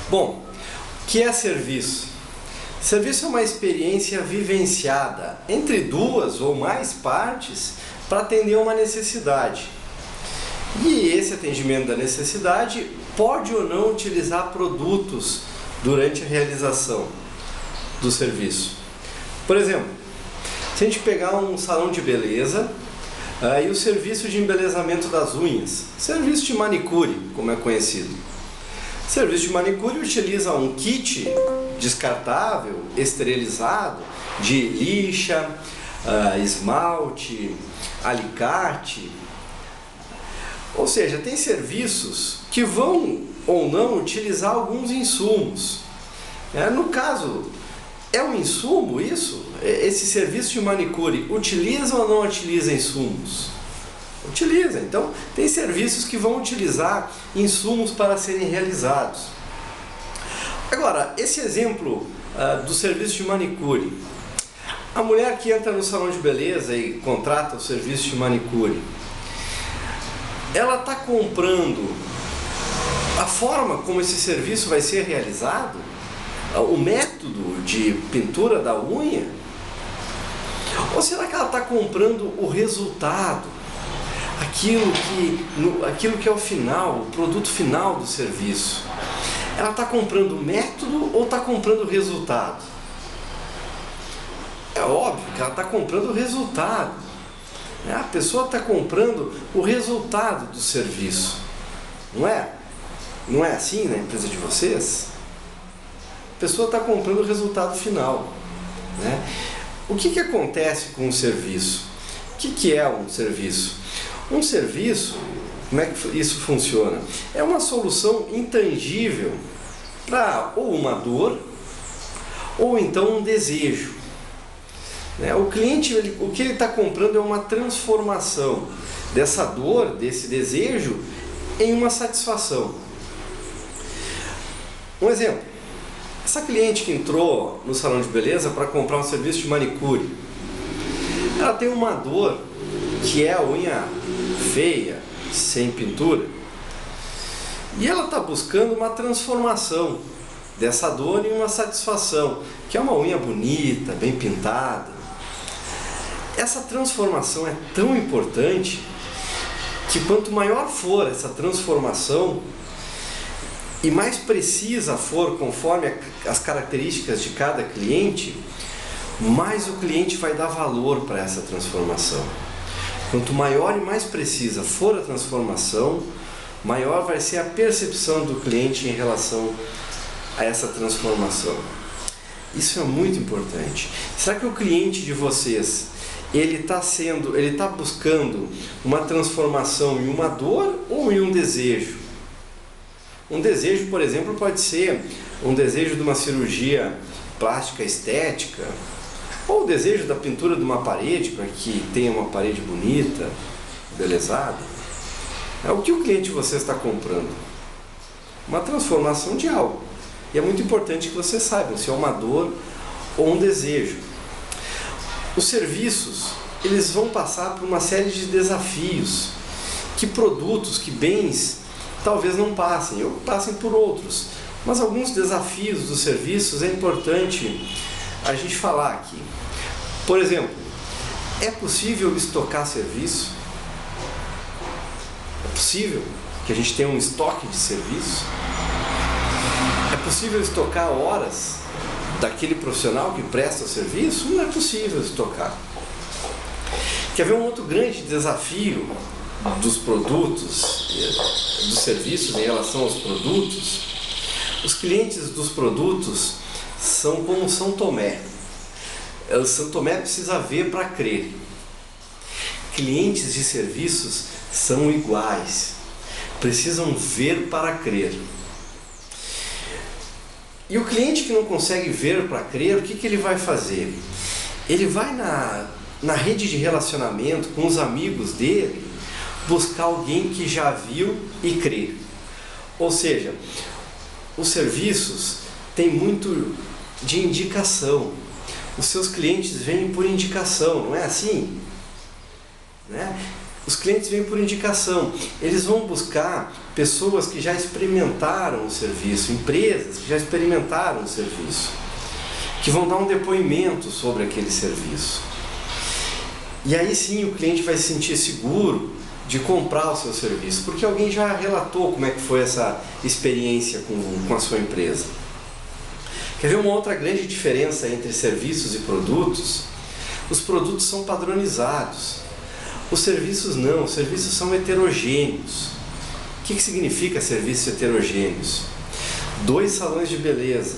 Bom, o que é serviço? Serviço é uma experiência vivenciada entre duas ou mais partes para atender uma necessidade. E esse atendimento da necessidade pode ou não utilizar produtos durante a realização do serviço. Por exemplo, se a gente pegar um salão de beleza e o serviço de embelezamento das unhas, serviço de manicure, como é conhecido. O serviço de manicure utiliza um kit descartável, esterilizado, de lixa, esmalte, alicate. Ou seja, tem serviços que vão ou não utilizar alguns insumos. No caso, é um insumo isso? Esse serviço de manicure utiliza ou não utiliza insumos? Utiliza. Então, tem serviços que vão utilizar insumos para serem realizados. Agora, esse exemplo do serviço de manicure. A mulher que entra no salão de beleza e contrata o serviço de manicure, ela está comprando a forma como esse serviço vai ser realizado? O método de pintura da unha? Ou será que ela está comprando o resultado? Aquilo que é o final, o produto final do serviço? Ela está comprando o método ou está comprando o resultado? É óbvio que ela está comprando o resultado. A pessoa está comprando o resultado do serviço. Não é? Não é assim na empresa de vocês? A pessoa está comprando o resultado final. O que acontece com o serviço? O que é um serviço? Um serviço, como é que isso funciona? É uma solução intangível para ou uma dor ou então um desejo. O cliente, o que ele está comprando é uma transformação dessa dor, desse desejo, em uma satisfação. Um exemplo, essa cliente que entrou no salão de beleza para comprar um serviço de manicure, ela tem uma dor que é a unha feia, sem pintura, e ela está buscando uma transformação dessa dor em uma satisfação, que é uma unha bonita, bem pintada. Essa transformação é tão importante que quanto maior for essa transformação e mais precisa for conforme as características de cada cliente, mais o cliente vai dar valor para essa transformação. Quanto maior e mais precisa for a transformação, maior vai ser a percepção do cliente em relação a essa transformação. Isso é muito importante. Será que o cliente de vocês, ele está buscando uma transformação em uma dor ou em um desejo? Um desejo, por exemplo, pode ser um desejo de uma cirurgia plástica estética, ou o desejo da pintura de uma parede, para que tenha uma parede bonita, embelezada. O que o cliente de você está comprando? Uma transformação de algo. E é muito importante que vocês saibam se é uma dor ou um desejo. Os serviços, eles vão passar por uma série de desafios que produtos, que bens, talvez não passem, ou passem por outros. Mas alguns desafios dos serviços é importante a gente falar aqui. Por exemplo, é possível estocar serviço? É possível que a gente tenha um estoque de serviço? É possível estocar horas daquele profissional que presta o serviço? Não é possível estocar. Quer ver um outro grande desafio dos produtos, dos serviços em relação aos produtos? Os clientes dos produtos são como São Tomé. São Tomé precisa ver para crer. Clientes de serviços são iguais. Precisam ver para crer. E o cliente que não consegue ver para crer, o que ele vai fazer? Ele vai na rede de relacionamento com os amigos dele buscar alguém que já viu e crê. Ou seja, os serviços têm muito de indicação. Os seus clientes vêm por indicação, não é assim? Os clientes vêm por indicação, eles vão buscar pessoas que já experimentaram o serviço, empresas que já experimentaram o serviço, que vão dar um depoimento sobre aquele serviço. E aí sim o cliente vai se sentir seguro de comprar o seu serviço, porque alguém já relatou como é que foi essa experiência com a sua empresa. Quer ver uma outra grande diferença entre serviços e produtos? Os produtos são padronizados. Os serviços não, os serviços são heterogêneos. O que significa serviços heterogêneos? 2 salões de beleza.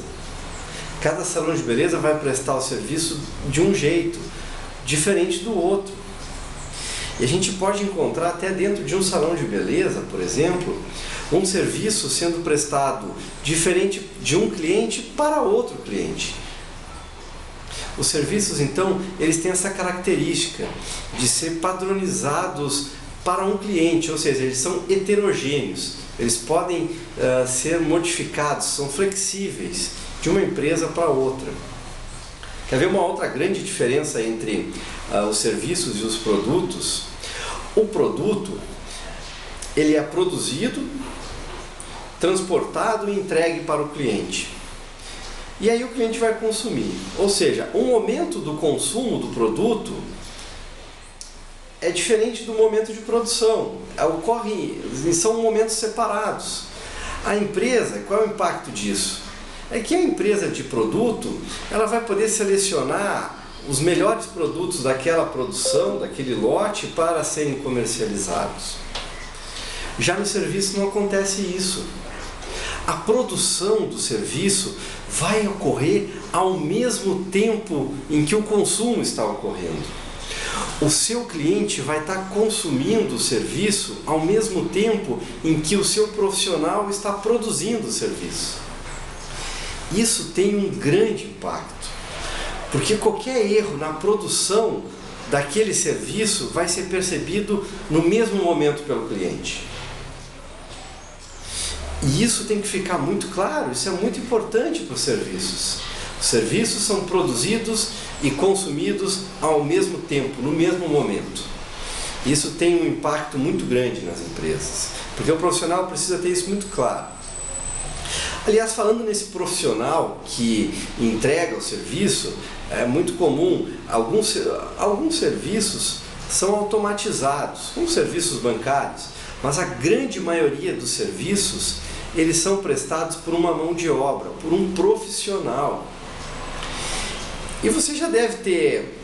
Cada salão de beleza vai prestar o serviço de um jeito, diferente do outro. E a gente pode encontrar até dentro de um salão de beleza, por exemplo, um serviço sendo prestado diferente de um cliente para outro cliente. Os serviços, então, eles têm essa característica de ser padronizados para um cliente, ou seja, eles são heterogêneos, eles podem ser modificados, são flexíveis de uma empresa para outra. Quer ver uma outra grande diferença entre os serviços e os produtos? O produto, ele é produzido, transportado e entregue para o cliente. E aí o cliente vai consumir. Ou seja, o momento do consumo do produto é diferente do momento de produção. São momentos separados. A empresa, qual é o impacto disso? É que a empresa de produto, ela vai poder selecionar os melhores produtos daquela produção, daquele lote, para serem comercializados. Já no serviço não acontece isso. A produção do serviço vai ocorrer ao mesmo tempo em que o consumo está ocorrendo. O seu cliente vai estar consumindo o serviço ao mesmo tempo em que o seu profissional está produzindo o serviço. Isso tem um grande impacto, porque qualquer erro na produção daquele serviço vai ser percebido no mesmo momento pelo cliente. E isso tem que ficar muito claro, isso é muito importante para os serviços. Os serviços são produzidos e consumidos ao mesmo tempo, no mesmo momento. Isso tem um impacto muito grande nas empresas, porque o profissional precisa ter isso muito claro. Aliás, falando nesse profissional que entrega o serviço, é muito comum, alguns serviços são automatizados, como serviços bancários, mas a grande maioria dos serviços, eles são prestados por uma mão de obra, por um profissional. E você já deve ter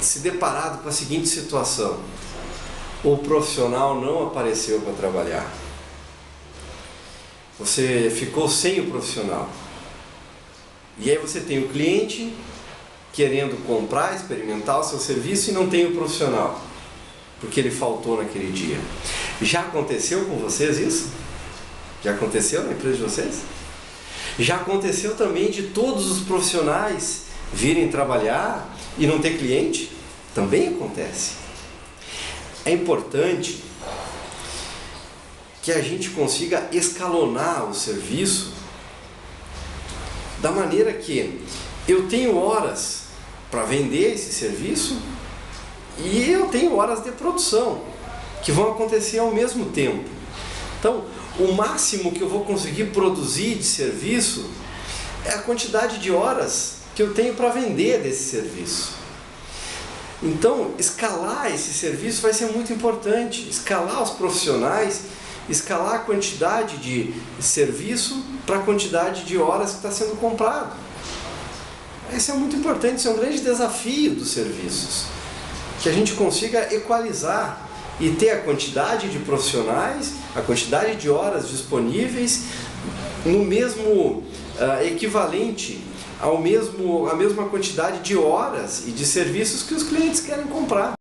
se deparado com a seguinte situação: o profissional não apareceu para trabalhar. Você ficou sem o profissional. E aí você tem o cliente querendo comprar, experimentar o seu serviço e não tem o profissional, porque ele faltou naquele dia. Já aconteceu com vocês isso? Já aconteceu na empresa de vocês? Já aconteceu também de todos os profissionais virem trabalhar e não ter cliente? Também acontece. É importante que a gente consiga escalonar o serviço da maneira que eu tenho horas para vender esse serviço e eu tenho horas de produção que vão acontecer ao mesmo tempo. Então, o máximo que eu vou conseguir produzir de serviço é a quantidade de horas que eu tenho para vender desse serviço. Então, escalar esse serviço vai ser muito importante. Escalar os profissionais, escalar a quantidade de serviço para a quantidade de horas que está sendo comprado. Isso é muito importante, isso é um grande desafio dos serviços. Que a gente consiga equalizar e ter a quantidade de profissionais, a quantidade de horas disponíveis no mesmo equivalente à mesma quantidade de horas e de serviços que os clientes querem comprar.